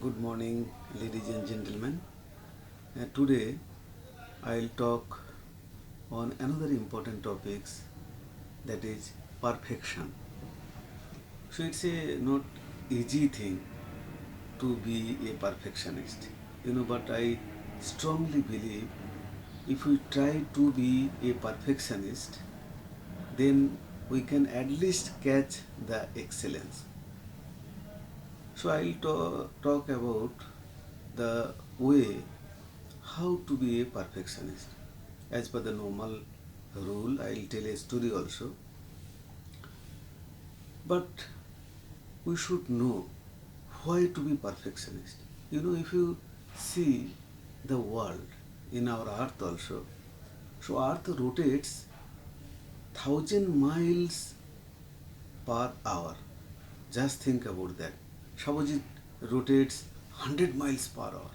Good morning, ladies and gentlemen. Today I'll talk on another important topics, that is perfection. So it's a not easy thing to be a perfectionist, but I strongly believe if we try to be a perfectionist, then we can at least catch the excellence. So I'll talk about the way how to be a perfectionist. As per the normal rule, I'll tell a story also. But we should know why to be perfectionist. If you see the world in our earth also, so earth rotates 1,000 miles per hour. Just think about that. Suppose it rotates 100 miles per hour.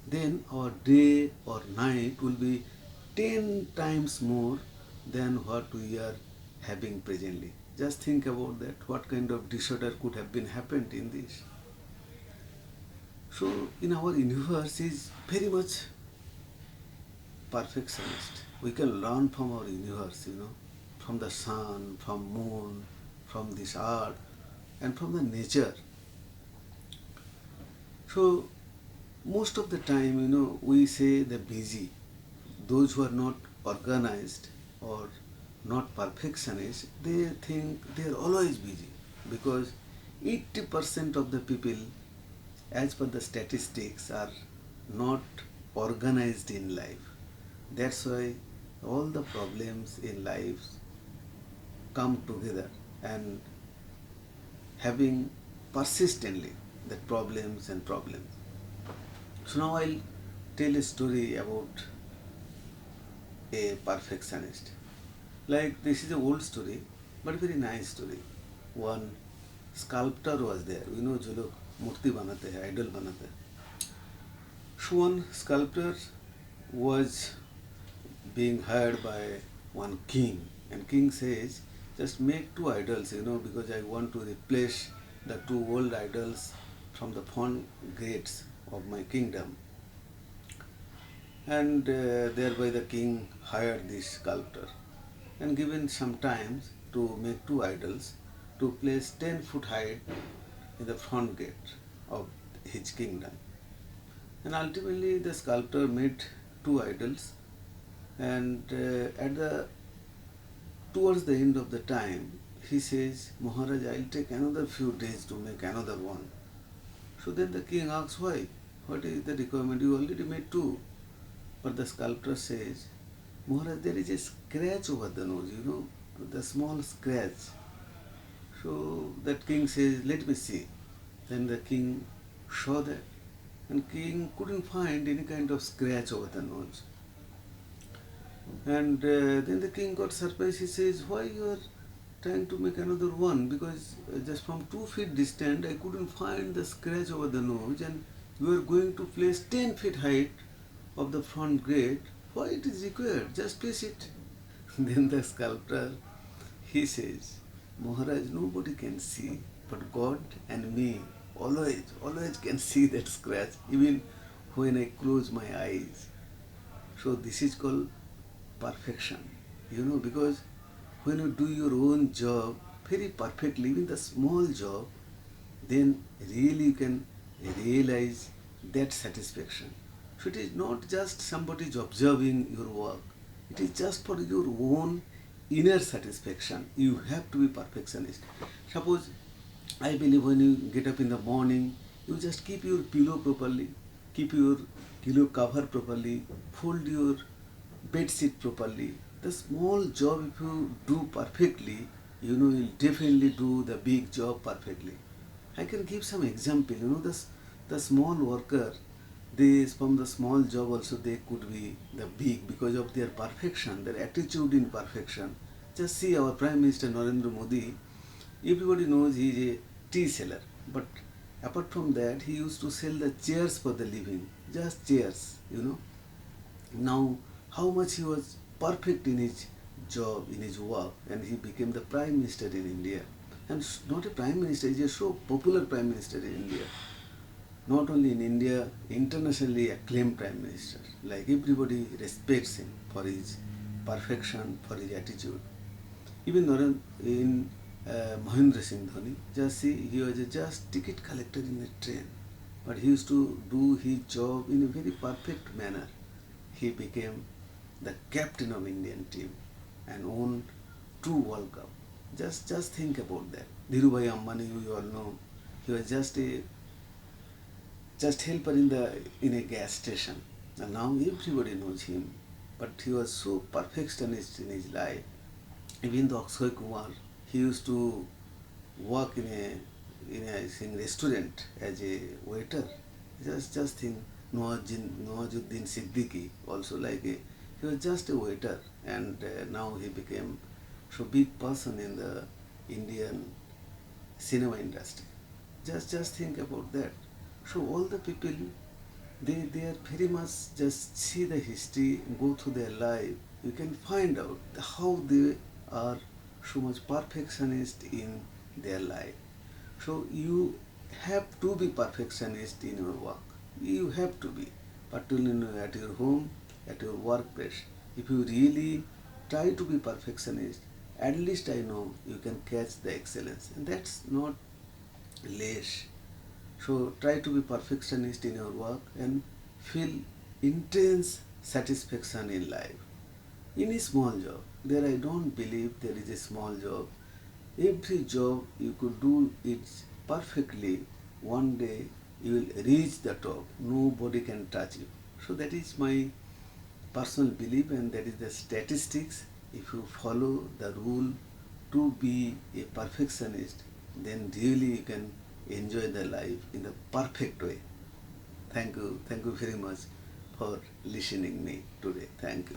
Then our day or night will be 10 times more than what we are having presently. Just think about that. What kind of disorder could have been happened in this? So in our universe is very much perfectionist. We can learn from our universe, from the sun, from moon, from this earth, and from the nature. So most of the time, we say the busy. Those who are not organized or not perfectionists, they think they are always busy because 80% of the people, as per the statistics, are not organized in life. That's why all the problems in life come together and having persistently the problems and problems. So now I'll tell a story about a perfectionist. Like, this is an old story, but very nice story. One sculptor was there. जो लोग मूर्ति बनाते हैं, idol बनाते हैं. So one sculptor was being hired by one king, and king says, just make two idols, because I want to replace the two old idols from the front gates of my kingdom. And thereby the king hired this sculptor and given some time to make two idols to place 10-foot height in the front gate of his kingdom. And ultimately the sculptor made two idols, and towards the end of the time he says, Maharaj, I'll take another few days to make another one. So then the king asks, why? What is the requirement? You already made two. But the sculptor says, Maharaj, there is a scratch over the nose, the small scratch. So that king says, let me see. Then the king saw that, and king couldn't find any kind of scratch over the nose. And then the king got surprised. He says, why you are trying to make another one? Because just from 2 feet distant, I couldn't find the scratch over the nose, and you are going to place 10 feet height of the front gate. Why it is required? Just place it. Then the sculptor, he says, Maharaj, nobody can see, but God and me always can see that scratch, even when I close my eyes. So this is called perfection, because when you do your own job very perfectly, even the small job, then really you can realize that satisfaction. So it is not just somebody is observing your work. It is just for your own inner satisfaction. You have to be perfectionist. Suppose, I believe when you get up in the morning, you just keep your pillow properly, keep your pillow cover properly, fold your bed sheet properly. The small job, if you do perfectly, you'll definitely do the big job perfectly. I can give some example. The small worker, from the small job also they could be the big because of their perfection, their attitude in perfection. Just see our Prime Minister Narendra Modi. Everybody knows he is a tea seller, but apart from that, he used to sell the chairs for the living, just chairs. Now, how much he was perfect in his job, in his work, and he became the Prime Minister in India. And not a Prime Minister, he is a so popular Prime Minister in India. not only in India, internationally acclaimed Prime Minister. Like everybody respects him for his perfection, for his attitude. Even in Mahendra Singh Dhoni, just see, he was a just ticket collector in a train, but he used to do his job in a very perfect manner. He became the captain of Indian team and won two World Cup. Just think about that. Dhirubhai Ambani, you all know, he was just helper in a gas station, and now everybody knows him. But he was so perfectionist in his life. Even the Akshay Kumar, he used to work in a I think, restaurant as a waiter. Just think, Nawazuddin Siddiqui also like he was just a waiter, and now he became so big person in the Indian cinema industry. Just think about that. So all the people, they are very much just see the history, go through their life. You can find out how they are so much perfectionist in their life. So you have to be perfectionist in your work. You have to be, particularly at your home, at your workplace. If you really try to be perfectionist, at least I know you can catch the excellence, and that's not less. So try to be perfectionist in your work and feel intense satisfaction in life. In a small job, there I don't believe there is a small job. Every job you could do it perfectly. One day you will reach the top. Nobody can touch you. So that is my personal belief, and that is the statistics. If you follow the rule to be a perfectionist, then really you can enjoy the life in the perfect way. Thank you very much for listening me today. Thank you.